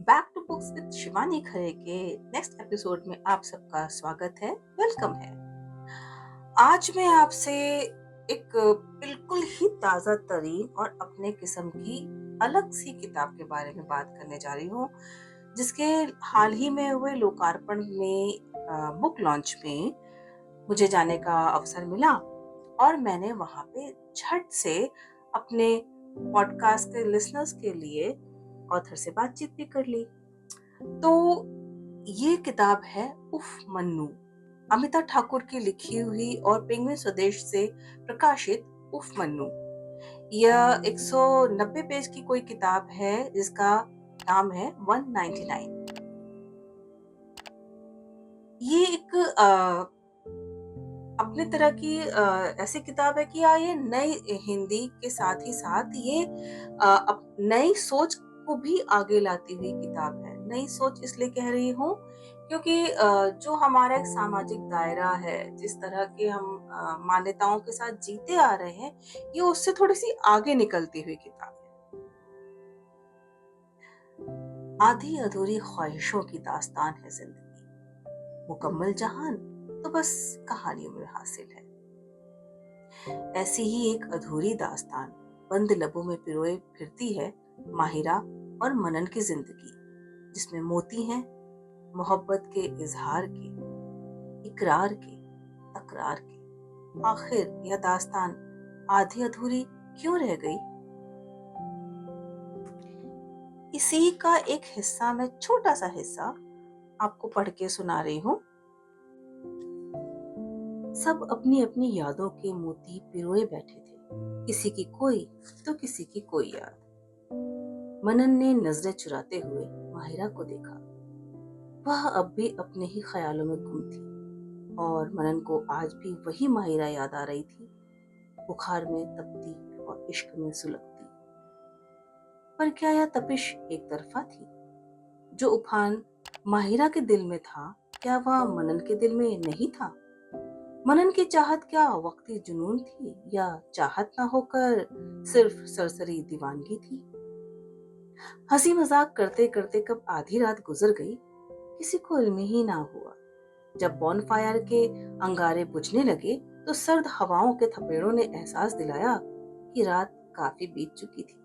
Back to books with Shivani Khare के next episode में आप सबका स्वागत है। वेलकम है। आज मैं आपसे एक बिल्कुल ही ताजा तरीन और अपने किस्म की अलग सी किताब के बारे में बात करने जा रही हूँ, जिसके हाल ही में हुए लोकार्पण में बुक लॉन्च में मुझे जाने का अवसर मिला और मैंने वहां पे झट से अपने पॉडकास्ट के लिसनर्स के लिए ऑथर से बातचीत भी कर ली। तो ये किताब है उफ मन्नू, अमिता ठाकुर की लिखी हुई और पेंगुइन स्वदेश से प्रकाशित उफ मन्नू। यह 190 पेज की कोई किताब है जिसका नाम है 199। ये एक अपने तरह की ऐसी किताब है कि ये नई हिंदी के साथ ही साथ ये नई सोच को भी आगे लाती हुई किताब है। नई सोच इसलिए कह रही हूँ क्योंकि जो हमारा एक सामाजिक दायरा है, जिस तरह के हम मान्यताओं के साथ जीते आ रहे हैं, ये उससे थोड़ी सी आगे निकलती हुई किताब है। आधी अधूरी ख्वाहिशों की दास्तान है जिंदगी, मुकम्मल जहान तो बस कहानियों में हासिल है। ऐसी ही एक अधूरी दास्तान बंद लबों में पिरोए फिरती है माहिरा और मनन की जिंदगी, जिसमें मोती हैं मोहब्बत के इजहार के, इकरार के, तकरार के। आखिर यह दास्तान आधी अधूरी क्यों रह गई? इसी का एक हिस्सा, मैं छोटा सा हिस्सा आपको पढ़ के सुना रही हूँ। सब अपनी अपनी यादों के मोती पिरोए बैठे थे, किसी की कोई तो किसी की कोई याद। मनन ने नजरें चुराते हुए माहिरा को देखा। वह अब भी अपने ही ख्यालों में गुम थी और मनन को आज भी वही माहिरा याद आ रही थी, बुखार में तपती और इश्क में सुलगती। पर क्या यह तपिश एक तरफा थी? जो उफान माहिरा के दिल में था, क्या वह मनन के दिल में नहीं था? मनन की चाहत क्या वक्ती जुनून थी या चाहत ना होकर सिर्फ सरसरी दीवानगी थी? हंसी मजाक करते करते कब आधी रात गुजर गई, किसी को इल्म ही ना हुआ। जब बॉनफायर के अंगारे बुझने लगे तो सर्द हवाओं के थपेड़ों ने एहसास दिलाया कि रात काफी बीत चुकी थी।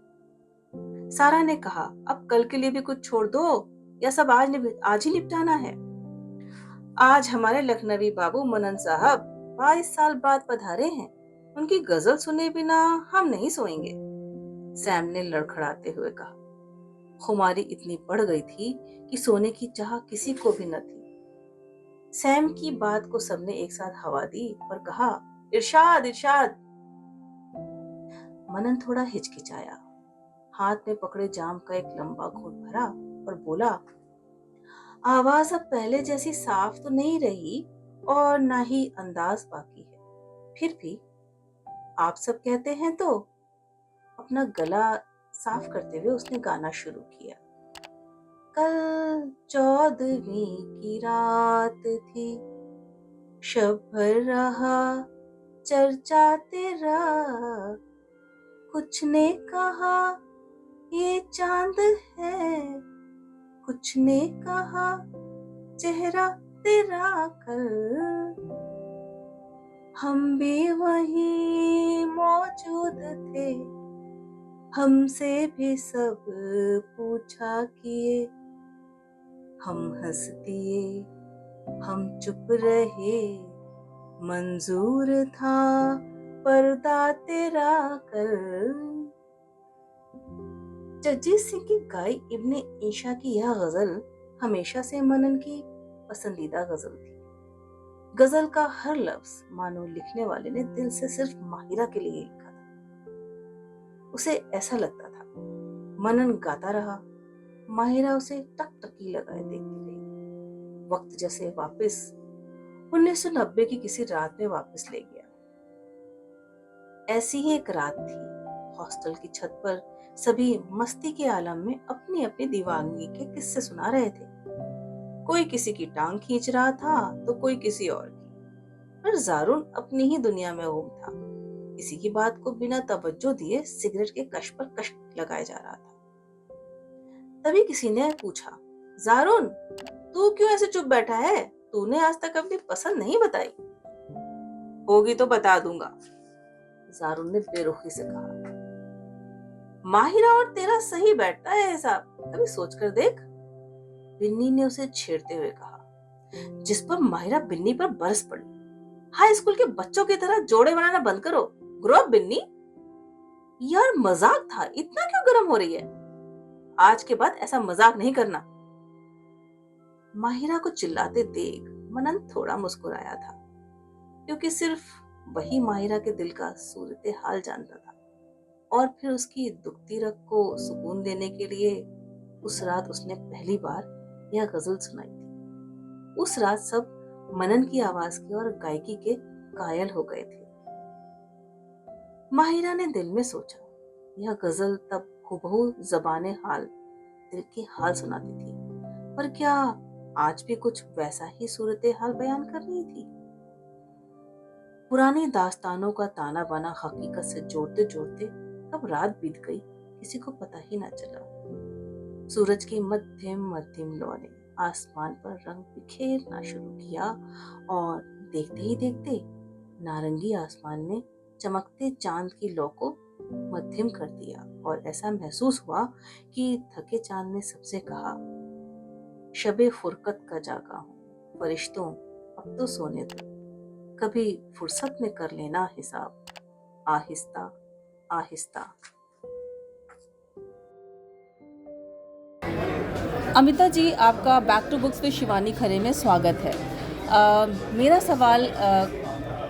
सारा ने कहा, अब कल के लिए भी कुछ छोड़ दो या सब आज ही निपटाना है। आज हमारे लखनवी बाबू मनन साहब 22 साल बाद पधारे हैं, उनकी गजल सुने बिना हम नहीं सोएंगे, सैम ने लड़खड़ाते हुए कहा। खुमारी इतनी बढ़ गई थी कि सोने की चाह किसी को भी न थी। सैम की बात को सबने एक साथ हवा दी और कहा, इरशाद इरशाद। मनन थोड़ा हिचकिचाया, हाथ में पकड़े जाम का एक लंबा घूंट भरा और बोला, आवाज अब पहले जैसी साफ तो नहीं रही और ना ही अंदाज बाकी है, फिर भी आप सब कहते हैं तो। अपना गला साफ करते हुए उसने गाना शुरू किया। कल 14वीं की रात थी, शब भर रहा चर्चा तेरा, कुछ ने कहा ये चांद है, कुछ ने कहा चेहरा तेरा कल। हम भी वहीं मौजूद थे, हमसे भी सब पूछा किए, हम हंस दिए हम चुप रहे, मंजूर था पर्दा तेरा कर। जगजीत सिंह की गाई इब्ने ईशा की यह गजल हमेशा से मनन की पसंदीदा गजल थी। गजल का हर लफ्ज मानो लिखने वाले ने दिल से सिर्फ माहिरा के लिए लिखा था। उसे ऐसा लगता था मनन गाता रहा, माहिरा उसे टकटकी लगाए देखती रही। वक्त जैसे वापस 1990 की किसी रात में वापस ले गया। ऐसी ही एक रात थी, हॉस्टल की छत पर सभी मस्ती के आलम में अपनी अपनी दीवानगी के किस्से सुना रहे थे। कोई किसी की टांग खींच रहा था तो कोई किसी और की, पर जारुन अपनी ही दुनिया में गुम था। किसी की बात को बिना तवज्जो दिए सिगरेट के कश पर कश लगाया जा रहा था। तभी किसी ने पूछा, जारून, तू क्यों ऐसे चुप बैठा है? तूने आज तक अपनी पसंद नहीं बताई। होगी तो बता दूंगा, जारून ने बेरुखी से कहा। माहिरा और तेरा सही बैठता है हिसाब, कभी सोच कर देख, बिन्नी ने उसे छेड़ते हुए कहा, जिस पर माहिरा बिन्नी पर बरस पड़ी। हाई स्कूल के बच्चों की तरह जोड़े बनाना बंद करो, ग्रो अप बिन्नी। यार मजाक था, इतना क्यों गर्म हो रही है? आज के बाद ऐसा मजाक नहीं करना। माहिरा को चिल्लाते देख मनन थोड़ा मुस्कुराया था, क्योंकि सिर्फ वही माहिरा के दिल का सूरत हाल जानता था। और फिर उसकी दुखती रग को सुकून देने के लिए उस रात उसने पहली बार यह गजल सुनाई थी। उस रात सब मनन की आवाज के और गायकी के कायल हो गए थे। माहिरा ने दिल में सोचा, यह गजल तब हुबहू ज़बाने हाल, दिल के हाल सुनाती थी, पर क्या आज भी कुछ वैसा ही सूरत हाल बयान कर रही थी? पुरानी दास्तानों का ताना बाना हकीकत से जोड़ते जोड़ते कब रात बीत गई किसी को पता ही ना चला। सूरज की मध्यम मध्यम लौ ने आसमान पर रंग बिखेरना शुरू किया और देखते ही देखते नारंगी आसमान ने चमकते चांद की लौ को मध्यम कर दिया और ऐसा महसूस हुआ कि थके चांद ने सबसे कहा, शबे फुरकत का जागा हूँ, फरिश्तों अब तो सोने दो, कभी फुर्सत में कर लेना हिसाब, आहिस्ता आहिस्ता। अमिता जी, आपका back to books with Shivani Khare में स्वागत है। मेरा सवाल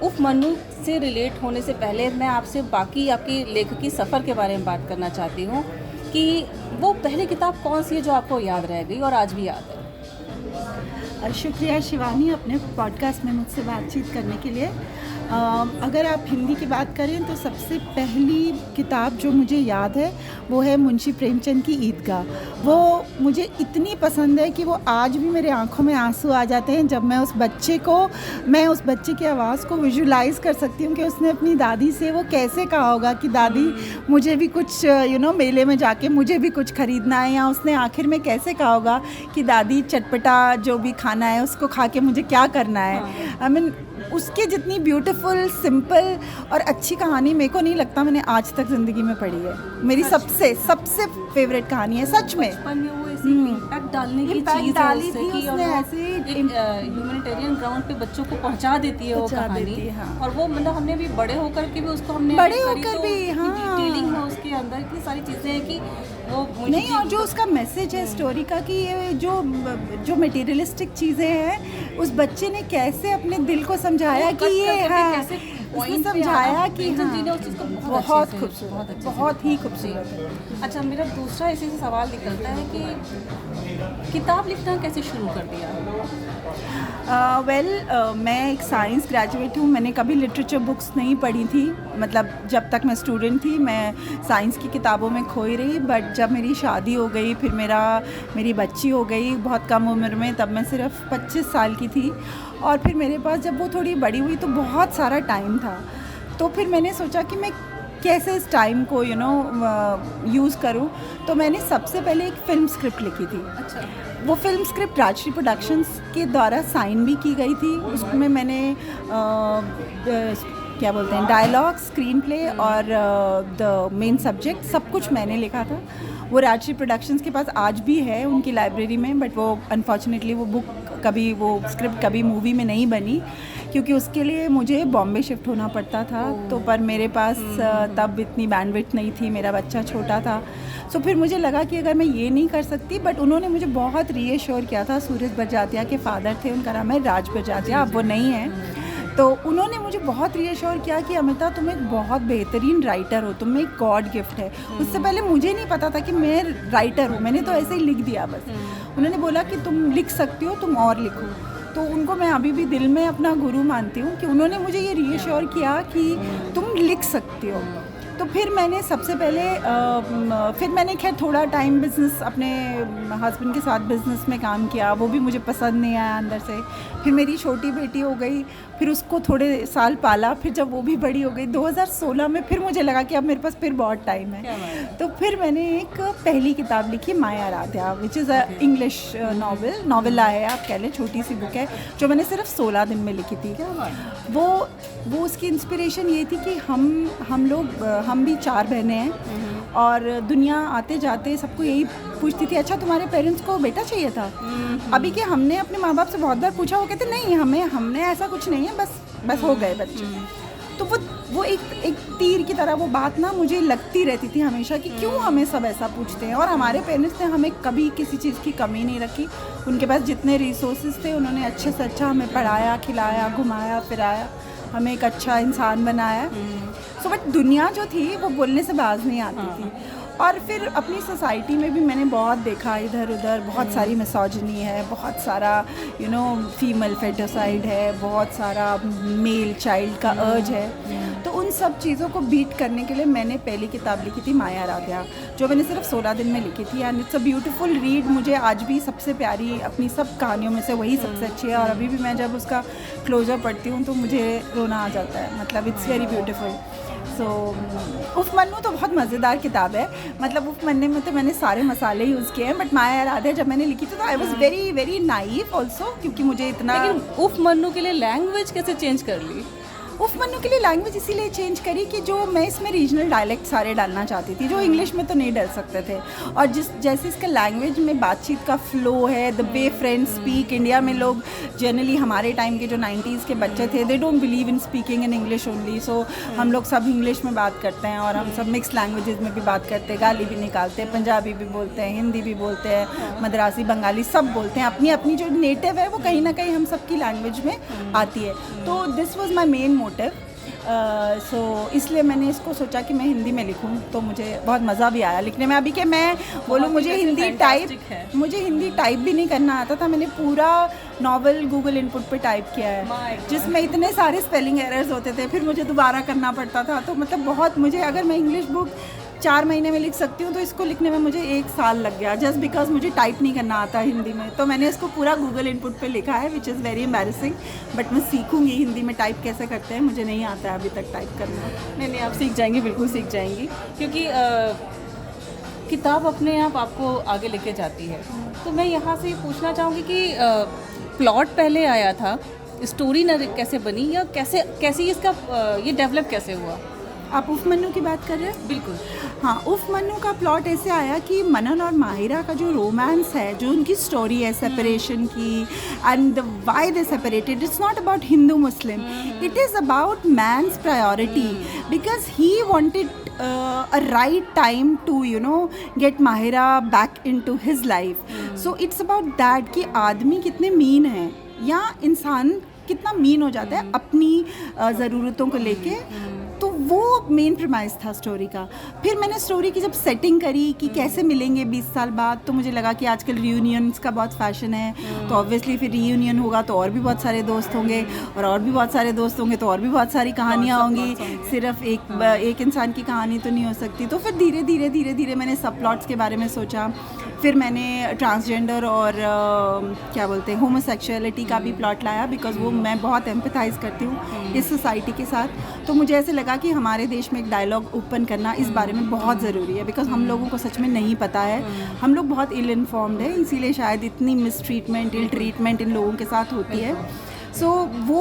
उफ मन्नू से रिलेट होने से पहले मैं आपसे बाकी आपकी लेखकी सफ़र के बारे में बात करना चाहती हूँ कि वो पहली किताब कौन सी है जो आपको याद रह गई और आज भी याद है? शुक्रिया शिवानी, अपने पॉडकास्ट में मुझसे बातचीत करने के लिए। अगर आप हिंदी की बात करें तो सबसे पहली किताब जो मुझे याद है वो है मुंशी प्रेमचंद की ईदगाह। वो मुझे इतनी पसंद है कि वो आज भी मेरे आंखों में आंसू आ जाते हैं जब मैं उस बच्चे की आवाज़ को विजुलाइज़ कर सकती हूँ कि उसने अपनी दादी से वो कैसे कहा होगा कि दादी मुझे भी कुछ मेले में जाके मुझे भी कुछ ख़रीदना है, या उसने आखिर में कैसे कहा होगा कि दादी चटपटा जो भी खाना है उसको खा के मुझे क्या करना है। आई मीन उसके जितनी ब्यूटीफुल, सिंपल और अच्छी कहानी मेरे को नहीं लगता मैंने आज तक ज़िंदगी में पढ़ी है। मेरी सबसे फेवरेट कहानी है, सच में। इम्पैक्ट डालने की चीज़ डाली थी उसने, ऐसे ह्यूमैनिटेरियन ग्राउंड पे बच्चों को पहुंचा देती है वो कहानी। हाँ। और वो मतलब हमने भी बड़े होकर के भी उसको डिटेलिंग है उसके अंदर, इतनी सारी चीज़ें हैं कि वो नहीं, और जो उसका मैसेज है स्टोरी का कि ये जो मटेरियलिस्टिक चीज़ें हैं उस बच्चे ने कैसे अपने दिल को समझाया कि ये उसने समझाया कि बहुत खूबसूरत, बहुत ही खूबसूरत है। अच्छा, मेरा दूसरा इसी से सवाल निकलता है कि किताब लिखना कैसे शुरू कर दिया? मैं एक साइंस ग्रेजुएट हूँ। मैंने कभी लिटरेचर बुक्स नहीं पढ़ी थी, मतलब जब तक मैं स्टूडेंट थी मैं साइंस की किताबों में खोई रही। बट जब मेरी शादी हो गई, फिर मेरी बच्ची हो गई बहुत कम उम्र में, तब मैं सिर्फ 25 साल की थी, और फिर मेरे पास जब वो थोड़ी बड़ी हुई तो बहुत सारा टाइम था। तो फिर मैंने सोचा कि मैं कैसे इस टाइम को यूज़ करूँ। तो मैंने सबसे पहले एक फ़िल्म स्क्रिप्ट लिखी थी। अच्छा। वो फिल्म स्क्रिप्ट राजश्री प्रोडक्शंस के द्वारा साइन भी की गई थी। उसमें मैंने क्या बोलते हैं, डायलॉग, स्क्रीन प्ले और द मेन सब्जेक्ट सब कुछ मैंने लिखा था। वो राजश्री प्रोडक्शंस के पास आज भी है उनकी लाइब्रेरी में, बट वो अनफॉर्चुनेटली वो स्क्रिप्ट कभी मूवी में नहीं बनी, क्योंकि उसके लिए मुझे बॉम्बे शिफ्ट होना पड़ता था। तो पर मेरे पास तब इतनी बैंडविड्थ नहीं थी, मेरा बच्चा छोटा था। सो फिर मुझे लगा कि अगर मैं ये नहीं कर सकती, बट उन्होंने मुझे बहुत रीअश्योर किया था। सूरज बरजातिया के फादर थे, उनका नाम है राज बरजातिया, अब वो नहीं है। तो उन्होंने मुझे बहुत रीअश्योर किया कि अमिता तुम एक बहुत बेहतरीन राइटर हो, तुम्हें एक गॉड गिफ्ट है। उससे पहले मुझे नहीं पता था कि मैं राइटर हूँ, मैंने तो ऐसे ही लिख दिया बस। उन्होंने बोला कि तुम लिख सकती हो, तुम और लिखो। तो उनको मैं अभी भी दिल में अपना गुरु मानती हूँ कि उन्होंने मुझे ये रीअश्योर किया कि तुम लिख सकती हो। तो फिर मैंने सबसे पहले फिर मैंने खैर थोड़ा टाइम बिज़नेस अपने हस्बैंड के साथ बिज़नेस में काम किया, वो भी मुझे पसंद नहीं आया अंदर से। फिर मेरी छोटी बेटी हो गई, फिर उसको थोड़े साल पाला, फिर जब वो भी बड़ी हो गई 2016 में फिर मुझे लगा कि अब मेरे पास फिर बहुत टाइम है। तो फिर मैंने एक पहली किताब लिखी Maya Radhya, which is a English novella है, आप कह लें, छोटी सी बुक है जो मैंने सिर्फ 16 दिन में लिखी थी। वो उसकी इंस्पिरेशन ये थी कि हम भी 4 बहनें हैं और दुनिया आते जाते सबको यही पूछती थी, अच्छा तुम्हारे पेरेंट्स को बेटा चाहिए था? अभी कि हमने अपने माँ बाप से बहुत बार पूछा, वो कहते नहीं हमने ऐसा कुछ नहीं है, बस हो गए बच्चे। तो वो एक तीर की तरह वो बात ना मुझे लगती रहती थी हमेशा कि क्यों हमें सब ऐसा पूछते हैं। और हमारे पेरेंट्स ने हमें कभी किसी चीज़ की कमी नहीं रखी, उनके पास जितने रिसोर्सेज थे उन्होंने अच्छे से अच्छा हमें पढ़ाया, खिलाया, घुमाया फिराया, हमें एक अच्छा इंसान बनाया। सो बट दुनिया जो थी वो बोलने से बाज नहीं आती थी। और फिर अपनी सोसाइटी में भी मैंने बहुत देखा, इधर उधर बहुत सारी मिसोजिनी है, बहुत सारा फीमेल फेटिसाइड है, बहुत सारा मेल चाइल्ड का अर्ज है। तो उन सब चीज़ों को बीट करने के लिए मैंने पहली किताब लिखी थी माया राध्या, जो मैंने सिर्फ 16 दिन में लिखी थी। And it's a beautiful read. मुझे आज भी सबसे प्यारी अपनी सब कहानियों में से वही सबसे अच्छी है, और अभी भी मैं जब उसका क्लोजर पढ़ती हूँ तो मुझे रोना आ जाता है। मतलब इट्स वेरी ब्यूटीफुल। सो उफ़ मन्नू तो बहुत मज़ेदार किताब है। मतलब उफ़ मन्ने में तो मैंने सारे मसाले यूज़ किए हैं, बट माया राध्या जब मैंने लिखी थी तो I was very very naive also, क्योंकि मुझे इतना। लेकिन उफ़ मन्नू के लिए लैंग्वेज कैसे चेंज कर ली? उफ़ मन्नू के लिए लैंग्वेज इसीलिए चेंज करी कि जो मैं इसमें रीजनल डायलेक्ट सारे डालना चाहती थी, जो इंग्लिश में तो नहीं डाल सकते थे। और जैसे इसका लैंग्वेज में बातचीत का फ़्लो है, the way friends speak. India में लोग जनरली, हमारे टाइम के जो 90s के बच्चे थे, they don't believe in speaking in English only. So हम लोग सब इंग्लिश में बात करते हैं, और हम सब मिक्स लैंग्वेजेस में भी बात करते हैं, गाली भी निकालते हैं, पंजाबी भी बोलते हैं, हिंदी भी बोलते हैं, मद्रासी, बंगाली सब बोलते हैं। अपनी अपनी जो नेटिव है वो कहीं ना कहीं हम सबकी लैंग्वेज में आती है। तो this was my main motive. So इसलिए मैंने इसको सोचा कि मैं हिंदी में लिखूं, तो मुझे बहुत मज़ा भी आया लिखने में। अभी के मैं बोलूं, मुझे हिंदी टाइप भी नहीं करना आता था। मैंने पूरा नॉवल गूगल इनपुट पे टाइप किया है, जिसमें इतने सारे स्पेलिंग एरर्स होते थे, फिर मुझे दोबारा करना पड़ता था। तो मतलब बहुत मुझे, अगर मैं इंग्लिश बुक 4 महीने में लिख सकती हूँ तो इसको लिखने में मुझे 1 साल लग गया, जस्ट बिकॉज मुझे टाइप नहीं करना आता हिंदी में। तो मैंने इसको पूरा गूगल इनपुट पे लिखा है, which is very embarrassing, but मैं सीखूंगी हिंदी में टाइप कैसे करते हैं। मुझे नहीं आता है अभी तक टाइप करना। नहीं, आप सीख जाएंगी, बिल्कुल सीख जाएंगी, क्योंकि किताब अपने आप आपको आगे लेके जाती है। तो मैं यहाँ से पूछना चाहूँगी कि प्लॉट पहले आया था, स्टोरी कैसे बनी, या कैसे इसका ये डेवलप कैसे हुआ? आप उफ़ मन्नू की बात कर रहे हैं? बिल्कुल। हाँ, उफ़ मन्नू का प्लॉट ऐसे आया कि मनन और माहिरा का जो रोमांस है, जो उनकी स्टोरी है सेपरेशन की, and why they separated, it's not about Hindu Muslim, it is about man's priority, because he wanted a right time to get Mahira back into his life. So it's about that कि आदमी कितने mean है, या इंसान कितना mean हो जाता है अपनी ज़रूरतों को लेके। तो वो मेन प्रीमाइस था स्टोरी का। फिर मैंने स्टोरी की जब सेटिंग करी कि कैसे मिलेंगे 20 साल बाद, तो मुझे लगा कि आजकल रियूनियंस का बहुत फैशन है, तो ऑब्वियसली फिर रियूनियन होगा तो और भी बहुत सारे दोस्त होंगे, और भी बहुत सारे दोस्त होंगे तो और भी बहुत सारी कहानियाँ होंगी, सिर्फ एक इंसान की कहानी तो नहीं हो सकती। तो फिर धीरे धीरे मैंने सब प्लॉट्स के बारे में सोचा। फिर मैंने ट्रांसजेंडर और क्या बोलते हैं, होमोसेक्सुअलिटी का भी प्लॉट लाया, बिकॉज वो मैं बहुत एम्पैथाइज़ करती हूँ इस सोसाइटी के साथ। तो मुझे ऐसे लगा कि हमारे देश में एक डायलॉग ओपन करना इस बारे में बहुत ज़रूरी है, बिकॉज हम लोगों को सच में नहीं पता है, हम लोग बहुत इल इन्फॉर्म्ड है, इसीलिए शायद इतनी मिसट्रीटमेंट, इल ट्रीटमेंट इन लोगों के साथ होती है। सो वो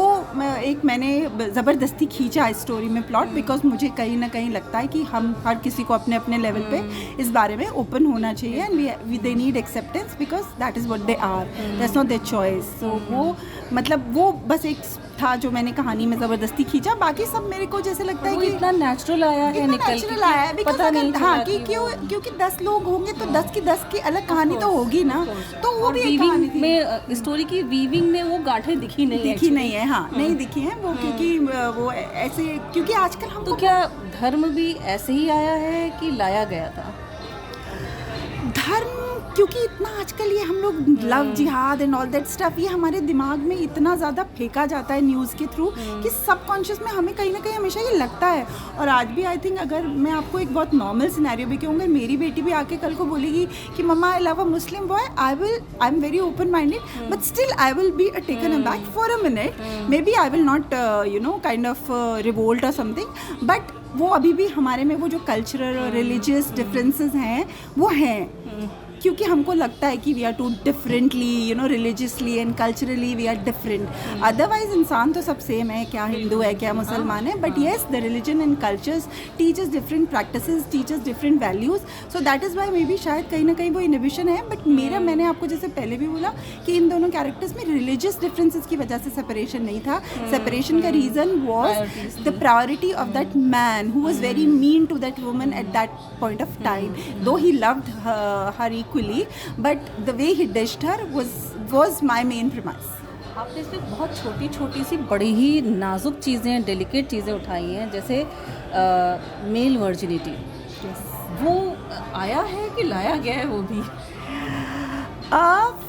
मैंने ज़बरदस्ती खींचा इस स्टोरी में प्लॉट, बिकॉज मुझे कहीं ना कहीं लगता है कि हम हर किसी को अपने अपने लेवल पे इस बारे में ओपन होना चाहिए, and they need acceptance, because that is what they are, that's not their choice. So वो बस एक था जो मैंने कहानी में ज़बरदस्ती खींचा। बाकी सब मेरे को जैसे लगता है कि इतना नेचुरल आया है, नेचुरल आया है, पता नहीं हाँ कि क्योंकि 10 लोग होंगे तो 10 की अलग कहानी तो होगी ना। तो वो भी एक कहानी थी में, स्टोरी की वीविंग में वो गांठें दिखी नहीं है। हाँ, नहीं दिखी है वो, क्योंकि वो ऐसे, क्योंकि आजकल हम तो क्या धर्म भी ऐसे ही आया है कि लाया गया था? धर्म क्योंकि इतना आजकल ये हम लोग लव जिहाद एंड ऑल दैट स्टफ, ये हमारे दिमाग में इतना ज़्यादा फेंका जाता है न्यूज़ के थ्रू कि सबकॉन्शियस में हमें कहीं ना कहीं हमेशा ये लगता है। और आज भी आई थिंक, अगर मैं आपको एक बहुत नॉर्मल सिनेरियो भी कहूँगा, मेरी बेटी भी आके कल को बोलेगी कि मम्मा I love a Muslim boy, I am very open minded but still I will be taken aback for a minute, maybe I will not kind of revolt और समथिंग, बट वो अभी भी हमारे में वो जो कल्चरल और religious differences हैं वो हैं, क्योंकि हमको लगता है कि we are too differently religiously and culturally we are different. Otherwise इंसान तो सब सेम है, क्या हिंदू है क्या मुसलमान है, but yes the religion and cultures teachers different practices, teachers different values, so that is Y may be शायद कहीं ना कहीं वो इनहिबिशन है। बट मैंने आपको जैसे पहले भी बोला कि इन दोनों कैरेक्टर्स में रिलीजियस डिफरेंसेस की वजह से सेपरेशन नहीं था। सेपरेशन का reason was the priority of that man who was very mean to that woman at that point of time, though he loved her equally, but the way he dished her was my main premise. आपने इसमें बहुत छोटी छोटी सी बड़ी ही नाजुक चीज़ें, delicate चीज़ें उठाई हैं, जैसे मेल वर्जिनिटी, वो आया है कि लाया गया है वो भी?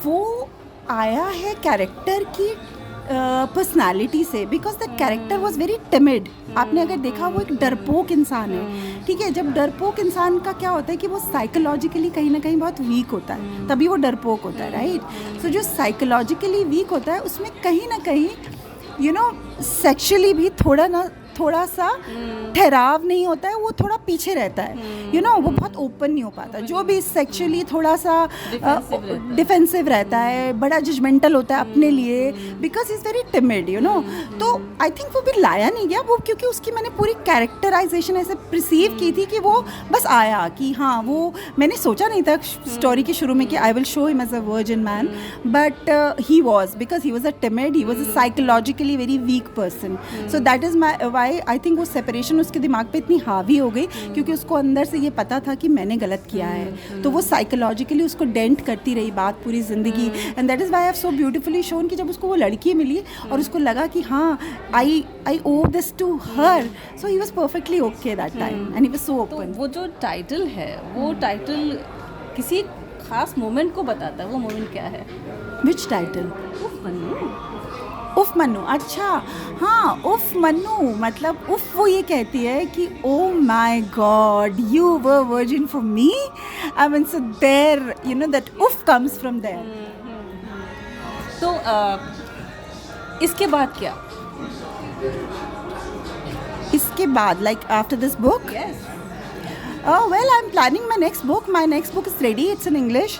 वो आया है कैरेक्टर की पर्सनालिटी से, because the character was very timid. आपने अगर देखा, वो एक डरपोक इंसान है, ठीक है। जब डरपोक इंसान का क्या होता है कि वो साइकोलॉजिकली कहीं ना कहीं बहुत वीक होता है, तभी वो डरपोक होता है, राइट। सो जो साइकोलॉजिकली वीक होता है उसमें कहीं ना कहीं सेक्शुअली भी थोड़ा सा ठहराव नहीं होता है, वो थोड़ा पीछे रहता है, वो बहुत ओपन नहीं हो पाता। जो भी सेक्सुअली थोड़ा सा डिफेंसिव रहता है, बड़ा जजमेंटल होता है अपने लिए, बिकॉज इज़ वेरी टिमिड, तो आई थिंक वो भी लाया नहीं गया वो, क्योंकि उसकी मैंने पूरी कैरेक्टराइजेशन ऐसे प्रिसीव की थी कि वो बस आया कि हाँ, वो मैंने सोचा नहीं था स्टोरी के शुरू में कि I will show him as a virgin man, but he was, because he was a timid, he was a psychologically very weak person. So that is why I think वो सेपरेशन उसके दिमाग पे इतनी हावी हो गई, क्योंकि उसको अंदर से ये पता था कि मैंने गलत किया है, तो वो साइकोलॉजिकली उसको डेंट करती रही बात पूरी ज़िंदगी। And that is why I have so beautifully shown कि जब उसको वो लड़की मिली और उसको लगा कि हाँ, I owe this to her, so he was perfectly okay that time and he was so open. वो जो टाइटल है, वो टाइटल किसी खास मोमेंट को बताता है, वो मोमेंट क्या है? विच टाइटल? उफ मन्नू। उफ मन्नू, अच्छा हाँ, उफ मन्नू मतलब उफ, वो ये कहती है कि oh my god, you were virgin for me, I mean so there that उफ कम्स फ्रॉम देयर। तो इसके बाद क्या? इसके बाद like after this book, yes, well, I'm planning my next book. My next book is ready. It's in English.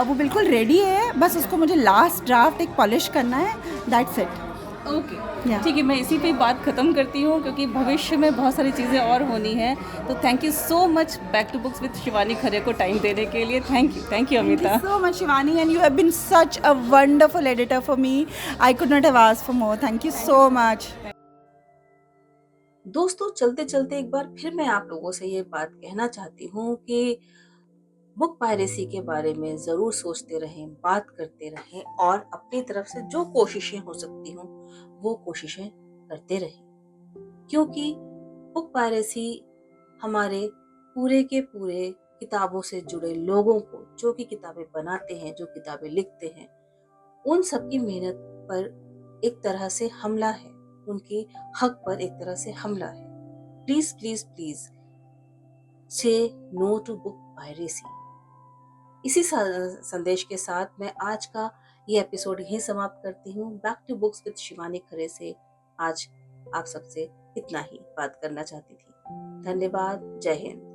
वो बिल्कुल ready है, बस उसको मुझे लास्ट ड्राफ्ट एक पॉलिश करना है, दैट्स इट। Okay, Yeah. ठीक है, मैं इसी पे बात ख़त्म करती हूँ, क्योंकि भविष्य में बहुत सारी चीज़ें और होनी हैं। तो thank you so much back to books with Shivani Khare को टाइम देने के लिए। Thank you Amita. Thank you so much, Shivani, and you have been such a wonderful editor for me. I could not have asked for more. Thank you so much. दोस्तों, चलते चलते एक बार फिर मैं आप लोगों से ये बात कहना चाहती हूँ कि बुक पायरेसी के बारे में ज़रूर सोचते रहें, बात करते रहें और अपनी तरफ से जो कोशिशें हो सकती हों वो कोशिशें करते रहें, क्योंकि बुक पायरेसी हमारे पूरे के पूरे किताबों से जुड़े लोगों को, जो कि किताबें बनाते हैं, जो किताबें लिखते हैं, उन सबकी मेहनत पर एक तरह से हमला है, उनके हक पर एक तरह से हमला है। प्लीज प्लीज प्लीज से नो टू बुक पायरेसी। इसी संदेश के साथ मैं आज का ये एपिसोड यहीं समाप्त करती हूँ। Back to books with Shivani Khare से आज आप सबसे इतना ही बात करना चाहती थी। धन्यवाद। जय हिंद।